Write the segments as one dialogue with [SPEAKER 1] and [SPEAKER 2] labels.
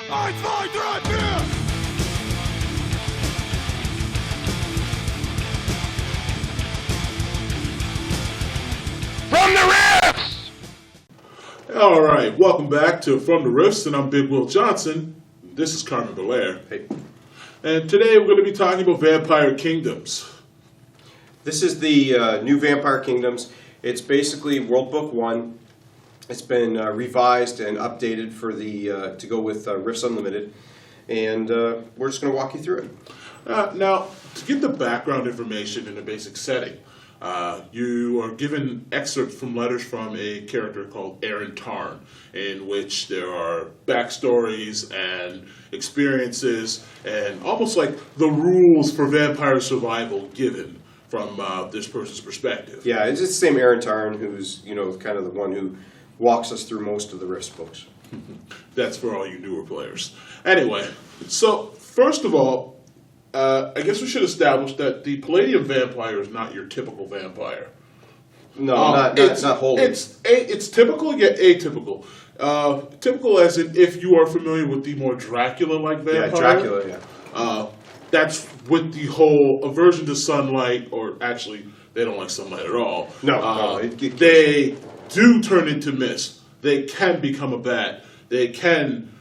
[SPEAKER 1] 1, 2, 3, 4! From the Rifts!
[SPEAKER 2] All right, welcome back to From the Rifts, and I'm Big Will Johnson. This is Carmen Belair.
[SPEAKER 3] Hey.
[SPEAKER 2] And today we're going to be talking about Vampire Kingdoms.
[SPEAKER 3] This is the new Vampire Kingdoms. It's basically World Book 1. It's been revised and updated for the to go with Rifts Unlimited. And we're just going to walk you through it.
[SPEAKER 2] Now, to get the background information in a basic setting, you are given excerpts from letters from a character called Aaron Tarn, in which there are backstories and experiences and almost like the rules for vampire survival given from this person's perspective.
[SPEAKER 3] Yeah, it's the same Aaron Tarn, who's kind of the one who walks us through most of the Rifts books.
[SPEAKER 2] That's for all you newer players. Anyway, so first of all, I guess we should establish that the Palladium vampire is not your typical vampire.
[SPEAKER 3] No, not wholly.
[SPEAKER 2] It's typical yet atypical. Typical as in if you are familiar with the more Dracula-like vampire.
[SPEAKER 3] Yeah, Dracula, yeah.
[SPEAKER 2] That's with the whole aversion to sunlight, or actually, they don't like sunlight at all.
[SPEAKER 3] No,
[SPEAKER 2] they do turn into mist. They can become a bat. They can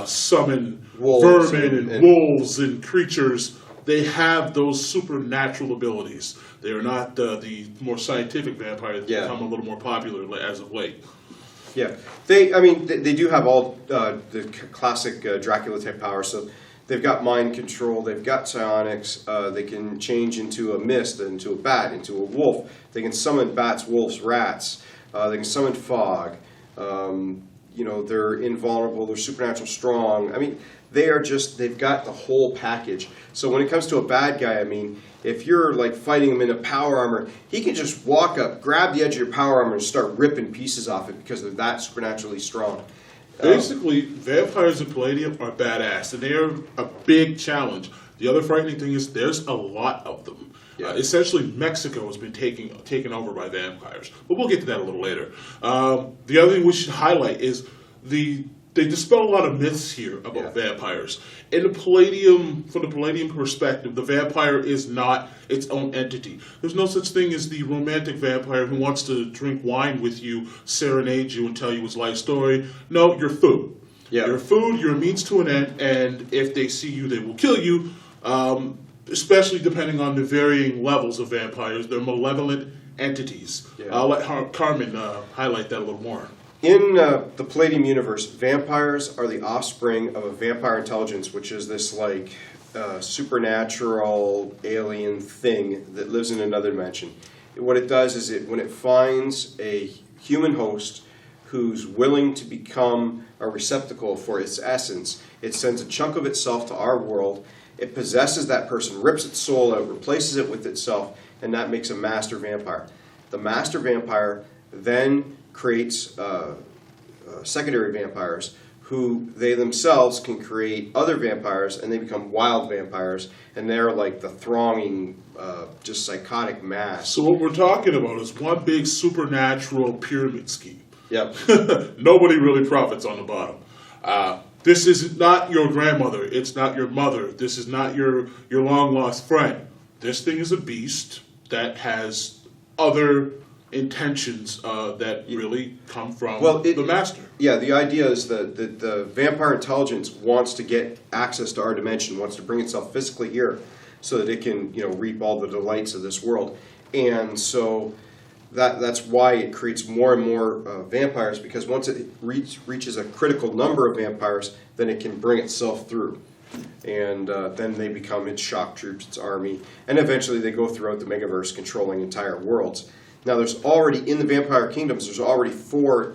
[SPEAKER 2] summon
[SPEAKER 3] wolves
[SPEAKER 2] vermin and wolves and creatures. They have those supernatural abilities. They are not the more scientific vampires that become a little more popular as of late.
[SPEAKER 3] Yeah, they do have all the classic Dracula type powers. So they've got mind control. They've got psionics. They can change into a mist, into a bat, into a wolf. They can summon bats, wolves, rats. They can summon fog. They're invulnerable. They're supernatural strong. I mean, they've got the whole package. So when it comes to a bad guy, I mean, if you're like fighting him in a power armor, he can just walk up, grab the edge of your power armor, and start ripping pieces off it because they're that supernaturally strong.
[SPEAKER 2] Basically, vampires in Palladium are badass, and they are a big challenge. The other frightening thing is there's a lot of them.
[SPEAKER 3] Yeah.
[SPEAKER 2] Essentially, Mexico has been taken over by vampires, but we'll get to that a little later. The other thing we should highlight is they dispel a lot of myths here about vampires. From the Palladium perspective, the vampire is not its own entity. There's no such thing as the romantic vampire who wants to drink wine with you, serenade you, and tell you his life story. No, you're food.
[SPEAKER 3] Yeah.
[SPEAKER 2] You're food, you're a means to an end, and if they see you, they will kill you, especially depending on the varying levels of vampires. They're malevolent entities.
[SPEAKER 3] Yeah.
[SPEAKER 2] I'll let Carmen highlight that a little more.
[SPEAKER 3] In the Palladium universe, vampires are the offspring of a vampire intelligence, which is this like supernatural alien thing that lives in another dimension. What it does is when it finds a human host who's willing to become a receptacle for its essence, it sends a chunk of itself to our world. It possesses that person, rips its soul out, replaces it with itself, and that makes a master vampire. The master vampire then creates secondary vampires who they themselves can create other vampires, and they become wild vampires, and they're like the thronging, just psychotic mass.
[SPEAKER 2] So what we're talking about is one big supernatural pyramid scheme.
[SPEAKER 3] Yep.
[SPEAKER 2] Nobody really profits on the bottom. This is not your grandmother. It's not your mother. This is not your long-lost friend. This thing is a beast that has other intentions that really come from the master.
[SPEAKER 3] Yeah, the idea is that the vampire intelligence wants to get access to our dimension, wants to bring itself physically here so that it can reap all the delights of this world. And so that's why it creates more and more vampires, because once it reaches a critical number of vampires, then it can bring itself through. And then they become its shock troops, its army, and eventually they go throughout the Megaverse controlling entire worlds. Now, there's already, in the Vampire Kingdoms, there's already 4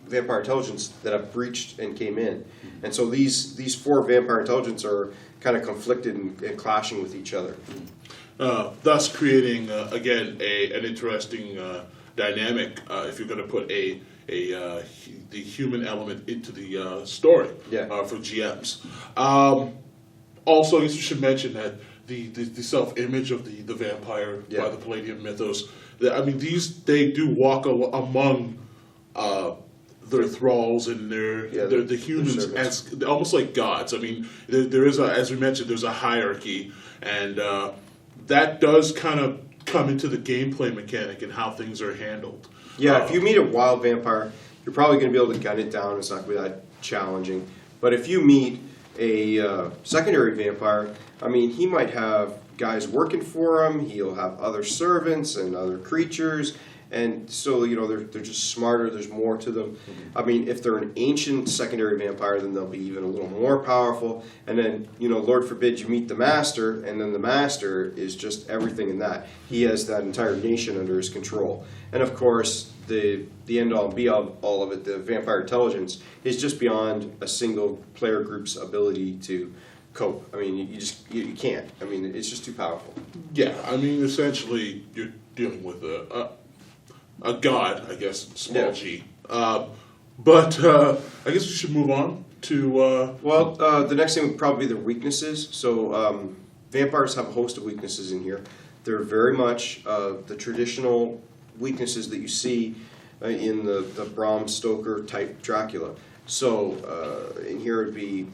[SPEAKER 3] Vampire Intelligence that have breached and came in. And so these 4 Vampire Intelligence are kind of conflicted and clashing with each other.
[SPEAKER 2] Thus creating, again, an interesting dynamic if you're going to put the human element into the story for GMs. Also, you should mention that the self-image of the vampire by the Palladium mythos. I mean, they do walk among their thralls and the humans
[SPEAKER 3] servants.
[SPEAKER 2] as almost like gods. I mean, there is as we mentioned, there's a hierarchy, and that does kind of come into the gameplay mechanic and how things are handled.
[SPEAKER 3] Yeah, if you meet a wild vampire, you're probably going to be able to gun it down. It's not going to be that challenging. But if you meet a secondary vampire, I mean, he might have guys working for him. He'll have other servants and other creatures. And so, they're just smarter. There's more to them. I mean, if they're an ancient secondary vampire, then they'll be even a little more powerful. And then, Lord forbid you meet the master, and then the master is just everything in that. He has that entire nation under his control. And of course, the end-all and be-all of it, the vampire intelligence, is just beyond a single player group's ability to cope. I mean, you can't. I mean, it's just too powerful.
[SPEAKER 2] Yeah, I mean, essentially, you're dealing with a god, I guess, small g. But I guess we should move on to...
[SPEAKER 3] the next thing would probably be their weaknesses. So vampires have a host of weaknesses in here. They're very much the traditional weaknesses that you see in the Bram Stoker type Dracula. So in here would be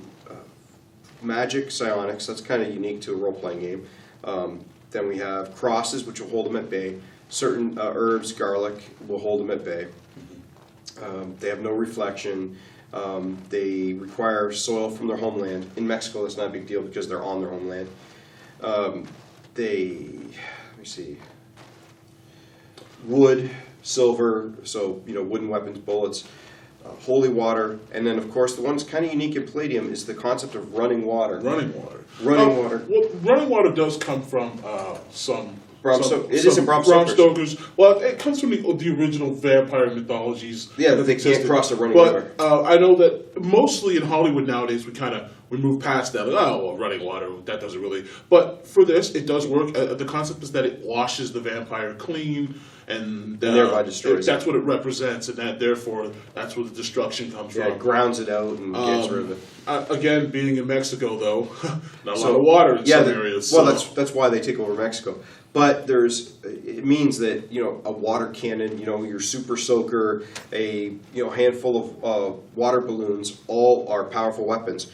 [SPEAKER 3] magic, psionics. That's kind of unique to a role-playing game. Then we have crosses, which will hold them at bay. Certain herbs, garlic, will hold them at bay. They have no reflection. They require soil from their homeland. In Mexico, that's not a big deal because they're on their homeland. Let me see, wood, silver, so wooden weapons, bullets, holy water, and then of course the one that's kind of unique in Palladium is the concept of running water.
[SPEAKER 2] Running water.
[SPEAKER 3] Water.
[SPEAKER 2] Well, running water does come from some
[SPEAKER 3] Bram Stoker's.
[SPEAKER 2] Well, it comes from the original vampire mythologies.
[SPEAKER 3] Yeah, that they can't cross the running water.
[SPEAKER 2] But I know that mostly in Hollywood nowadays we move past that. Running water, that doesn't really. But for this, it does work. The concept is that it washes the vampire clean, and
[SPEAKER 3] thereby destroys
[SPEAKER 2] that's what it represents, and therefore that's where the destruction comes from.
[SPEAKER 3] Yeah, it grounds it out and gets rid of it.
[SPEAKER 2] Again, being in Mexico, though, not a lot of water in some areas.
[SPEAKER 3] Well, that's why they take over Mexico. But it means that a water cannon, your super soaker, a handful of water balloons, all are powerful weapons.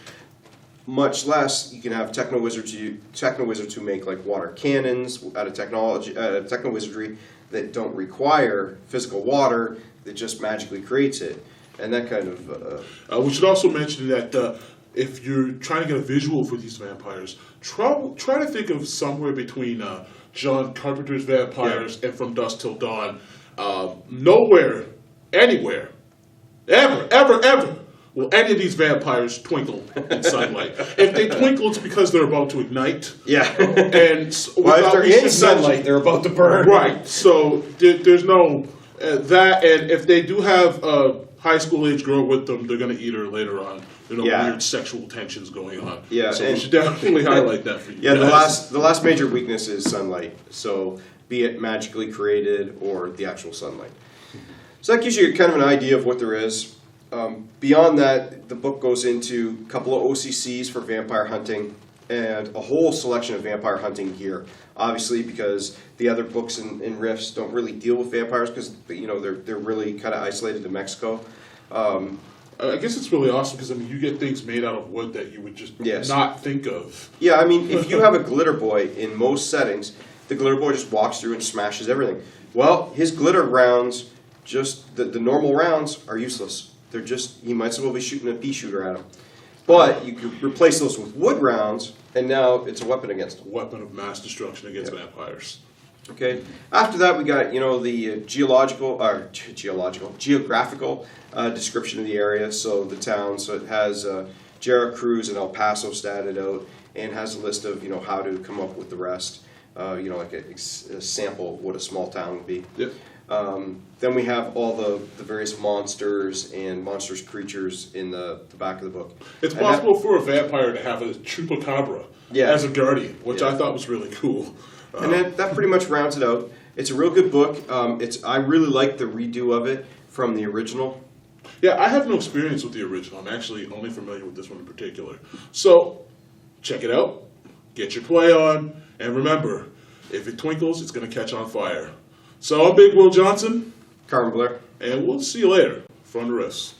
[SPEAKER 3] Much less you can have techno wizards who make like water cannons out of techno wizardry that don't require physical water, that just magically creates it, and that kind of.
[SPEAKER 2] We should also mention that if you're trying to get a visual for these vampires, try to think of somewhere between John Carpenter's Vampires and From Dusk Till Dawn. Nowhere, anywhere, ever will any of these vampires twinkle in sunlight. If they twinkle, it's because they're about to ignite.
[SPEAKER 3] Yeah.
[SPEAKER 2] And
[SPEAKER 3] if they're in sunlight, they're about to burn.
[SPEAKER 2] Right. So there's no that, and if they do have a high school age girl with them, they're going to eat her later on. Weird sexual tensions going on.
[SPEAKER 3] Yeah.
[SPEAKER 2] So we should definitely highlight that for you.
[SPEAKER 3] Yeah.
[SPEAKER 2] Guys.
[SPEAKER 3] The last major weakness is sunlight. So be it magically created or the actual sunlight. So that gives you kind of an idea of what there is. Beyond that, the book goes into a couple of OCCs for vampire hunting and a whole selection of vampire hunting gear. Obviously, because the other books and riffs don't really deal with vampires because they're really kind of isolated to Mexico.
[SPEAKER 2] I guess it's really awesome because you get things made out of wood that you would just not think of.
[SPEAKER 3] Yeah, I mean, if you have a glitter boy in most settings, the glitter boy just walks through and smashes everything. Well, his glitter rounds, just the normal rounds, are useless. They're just, you might as well be shooting a pea shooter at them. But you could replace those with wood rounds, and now it's a weapon against them.
[SPEAKER 2] Weapon of mass destruction against vampires.
[SPEAKER 3] Okay. After that, we got the geographical description of the area. So the town, so it has Jera Cruz and El Paso statted out, and has a list of how to come up with the rest. Like a sample of what a small town would be.
[SPEAKER 2] Yep.
[SPEAKER 3] Then we have all the various monsters and monstrous creatures in the back of the book.
[SPEAKER 2] It's possible for a vampire to have a chupacabra as a guardian, which I thought was really cool.
[SPEAKER 3] And that pretty much rounds it out. It's a real good book. I really like the redo of it from the original.
[SPEAKER 2] Yeah, I have no experience with the original. I'm actually only familiar with this one in particular. So, check it out, get your play on, and remember, if it twinkles, it's going to catch on fire. So I'm Big Will Johnson.
[SPEAKER 3] Carmen Blair.
[SPEAKER 2] And we'll see you later. From the rest.